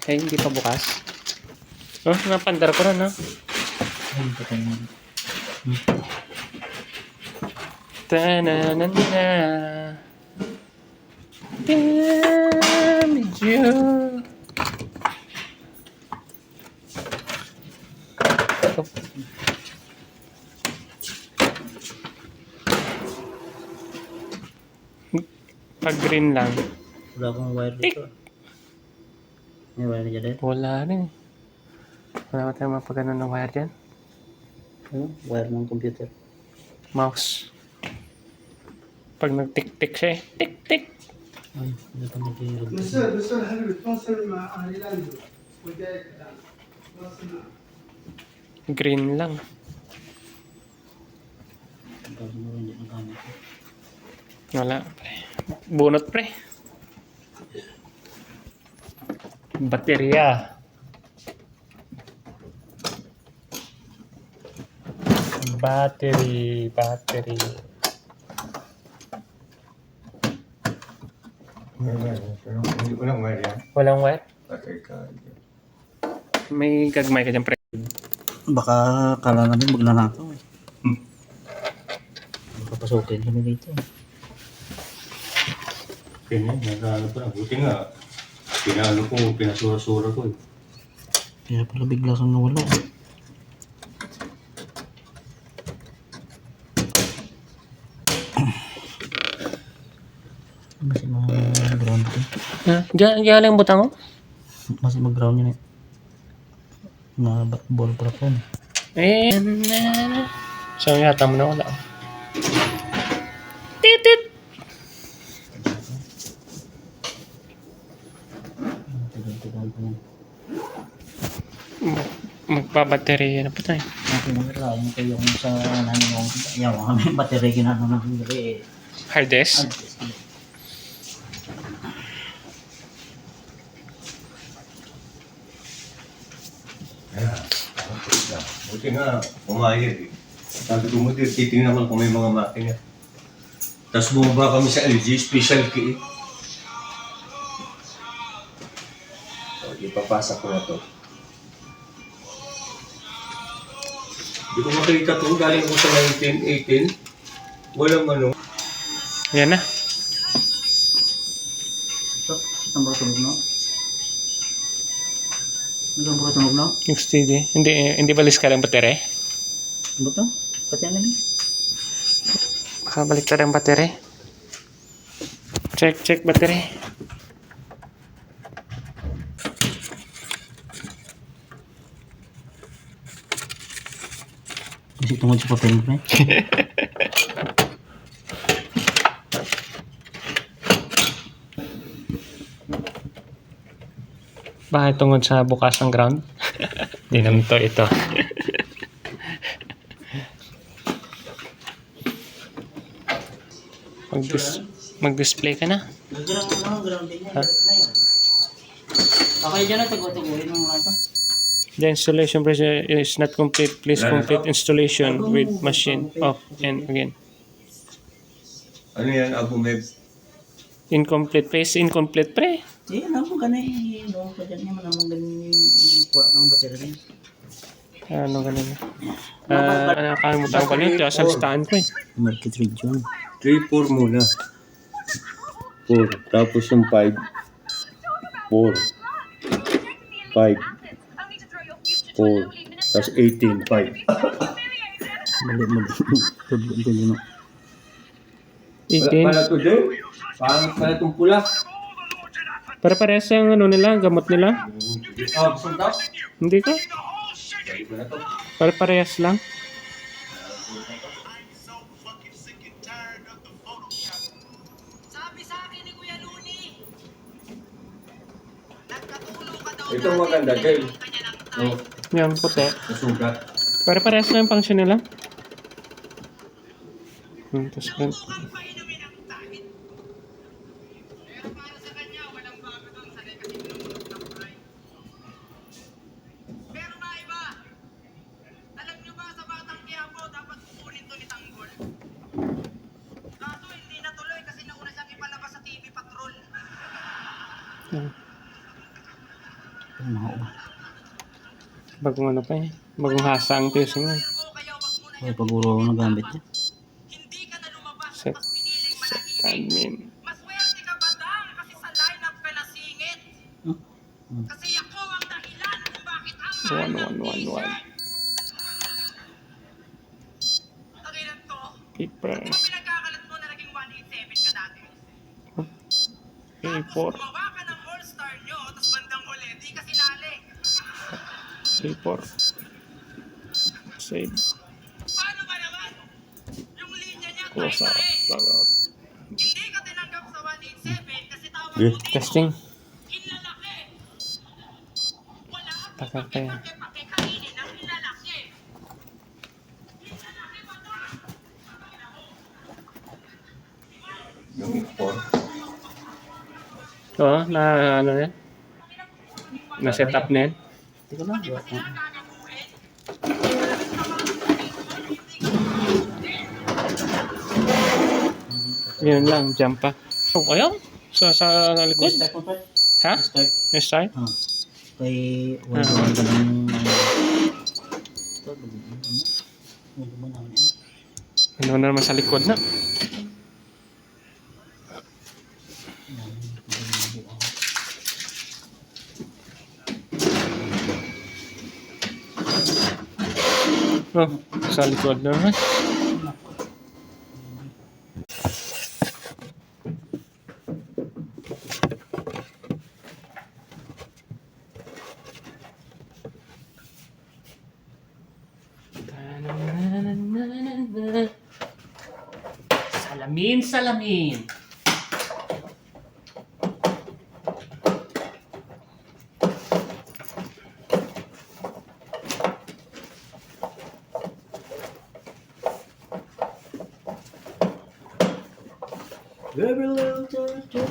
Eh, hindi pa bukas. Oh, napandar ko rin, no? Ayun pa tayo. Ta-na-na-na. Damage you. Pag green lang. Wala akong wire dito. May wire dyan din? Wala rin. Wala ba tayong mapagano ng wire dyan? Ano? Wire ng computer. Mouse. Pag nag-tick-tick siya eh. Tick-tick. Ay, hindi pa nag-iirog. دكتور هل بتواصل مع اهل لاندو وجاي الان تواصل معه Green lang. Tapos mo rin dyan ang gamit ko. Wala. Pre. Bunot pre. Baterya. Battery. Hindi ko lang wire yan. Walang wire? Patay ka. May gagmay ka dyan pre. Baka kala namin magnanakaw eh. Baka pasukin kami dito. Ganyan, nag-ano pa lang. Buti nga, pinasura-sura ko eh. Kaya pala bigla kang nawala eh. Masih mag-ground ko. Ha? Diyan lang butang ko? Masih mag-ground yun eh. Na ball pala po. Eh, so yata mo na wala. Titit! Tagal-tagal pa yan. Magbabaterya na po tayo. Ako nag-ground kayo kung sa nanong yaw kami battery ginano ng dali eh. Hard disk? Buti nga, pumayag eh. Sabi ko mo, titingnan ko kung may mga makina. Tapos bumaba kami sa LG, special key. So, ipapasa ko na to. Hindi ko makita to, galing ko sa 1918. Walang ano. Yan na. Ito, itang ba tunog na? Itang ba tunog na? Yung steady. Hindi balis ka lang baterya. Ano ba ito? Pati ano yun? Makabalik ka lang baterya. Check baterya. Kasi tungkol sa papel mo eh. Bakit tungod sa bukas ng ground? Hindi naman ito. Mag-display ka na. Nag-ground mo na, ground din yan. Ha? Okay dyan na, tago-taguhin mo nga ito. The installation process is not complete. Please complete installation with machine off and again. Ano yan, Abu Meb? Incomplete phase. Incomplete pre. Eh, alam mo ganun doon pa dyan naman namang ganun yung kuha ng battery. Ano ganun? Nakakalimutan ko nito. Sa listahan ko eh. Market region. 3-4 muna. 4. Tapos yung 5. 4. 5. 4. Tapos 18. 5. Mali. Tudlo no. Pala to din. Pala itong pula. Para parehas yung ano nila, gamot nila. Gusto mo daw? Hindi ka? Para parehas lang. Ito maganda, Jay. Oh, Yan, puti. nasugat. Para parehas lang yung function nila. Tapos, Mga uba. Bagong ano pa eh. Bagong hasang piercing nga. Ay, pag-uro ako nagamit niya. Set admin. Maswerte ka ba dang kasi sa lineup ka nasingit? Kasi ako ang dahilan kung bakit ang mahal ng 1111. t-shirt. Tagilan to, Paper. di ba pinagkakalat mo na naging 187 ka dati? A4. Gumawa ka ng all-star nyo, tapos bandang huli, di ka sinali. A4. Save. Paano ba naman? Yung linya niya, Close out. tayo-tayo. Log out. Hindi ka tinanggap sa 187 kasi tawag Okay. mo dito. Testing. Inlalaki. Wala akong Tagal pa yan. pake-pake kainin ang inlalaki. Inlalaki ba to? Yung import. Oo, na ano yan? Na set up na yan. Hindi ko lang. Yun lang, jump pa. Oh, ayaw. Sa likod. Start mo pa. Ha? Start. Next time? Kay wala ka ng ito, wala mo namin Ano na naman sa likod na. Oh, sa likod na naman. Salamin, salamin. Every little touch of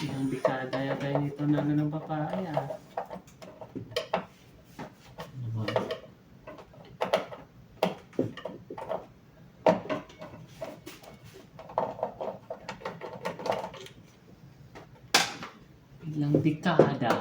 Ilang dekada yata nito na ng papaya. Ilang dekada.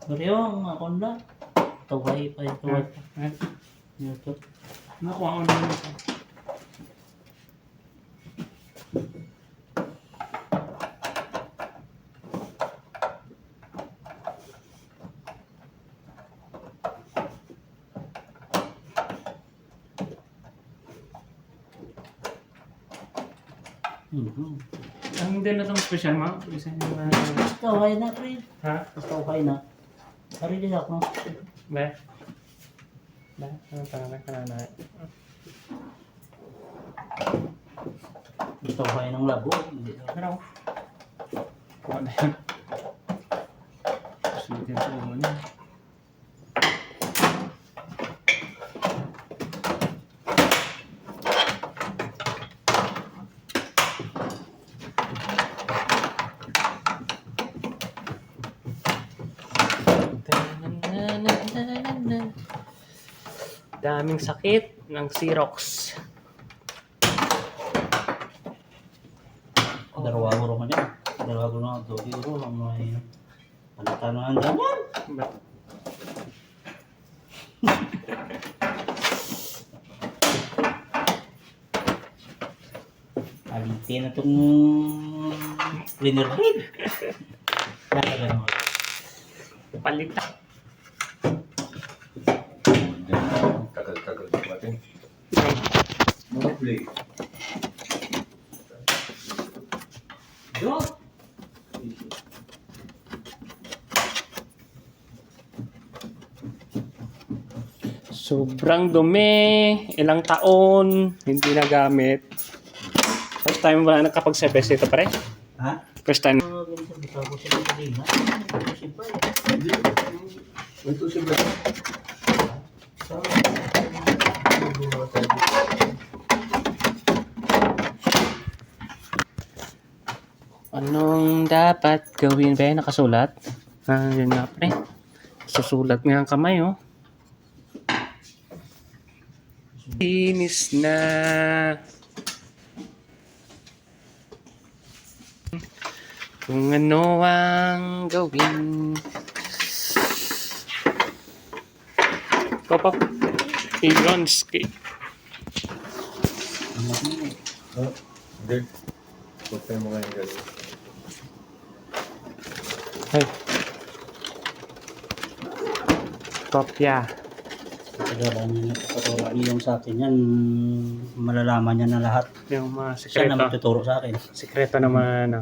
Pero yung akong na, taway pa yung taway pa. YouTube. Nakuha ko na ito. Ang hindi na itong special mo? Isa yung Taway na, pre. ha? Taway na. Hari din ako. Ba? Ba? Ano talaga ka na? Taway ng labo. Hindi na. Pero, kuha na yan. Sulitin sa ulo niya. Daming sakit ng Xerox. Dalawa ko rin niya. Dalawa ko na ito. Euro lang may palitan na ang ganyan. Palitin na itong cleaner blade. Nakagan mo. Palita. Tagal-tagal natin. Mga play. Yo! Sobrang dumi. Ilang taon. Hindi nagamit. First time wala nakapag-service ito pare? Ha? First time. Ganito, bitaw ko siya ng kanina. Simple. Ito si Brad. Anong dapat gawin ba? Nakasulat? Yun nga pre. Susulat nga ang kamay, oh. Linis na. Kung ano ang gawin. Pop. Ironski. Hindi. Huwag tayo mga yung gano'n. Hey. Kopya. Pagkakaroon niya, pagkakaroon niya yung sa akin yan, malalaman niya na lahat. Yung mga Siya na sekreto. magtuturo sa akin. Sekreto naman, ano.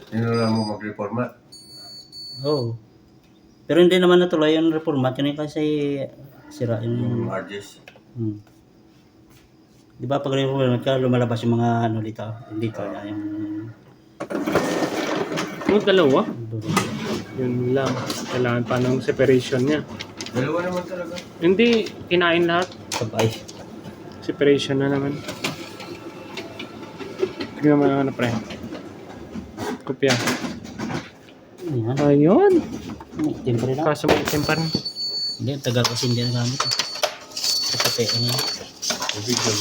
Sinula mo mag-reformat. Oo. Pero hindi naman natuloy yung reformat yun kasi sira Yung yung... RGs. Di ba pag reformat ka, lumalabas yung mga ano dito. Dito na yung... Yung dalawa, yun lang. Kailangan pa ng separation niya. Dalawa naman talaga. Hindi, kinain lahat. Sabay. Separation na naman. Tignan mo naman na pre. Kopya. Ayan. Ayun. Temporary lang. Kaso may itim pa rin. Hindi, tagal kasi hindi nagamit. Kapate, ano.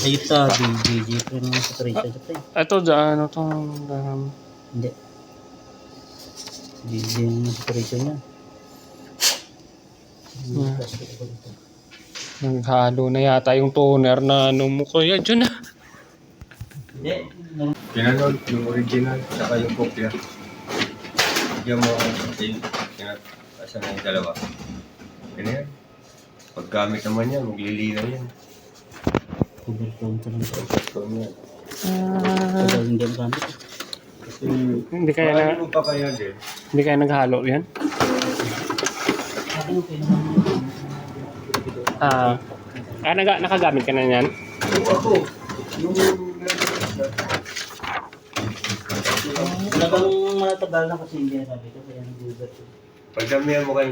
Ay, ito, DJ ko naman sa Teresa. Ito, ano to? Hindi. DJ yung sa Teresa niya. Naghalo na yata yung toner na ano mo ko. Yan, dyan na. Hindi. Pinanood yung original, saka yung kopya. Bigyan mo ako kasi asa na yung dalawa. Ganyan. Paggamit naman yan, maglilinaw yan. Cover tone ko lang ito. So, yan. Tagal hindi nagamit. Kasi, Hindi kaya na, paano mo pa kaya din? hindi kaya naghalo yan. Akin okay naman yun. Nakagamit ka na yan? Ako, yung Talagang matagal na kasi hindi nagamit. Kaya nag-uber ko. Pagdamihan mo kayo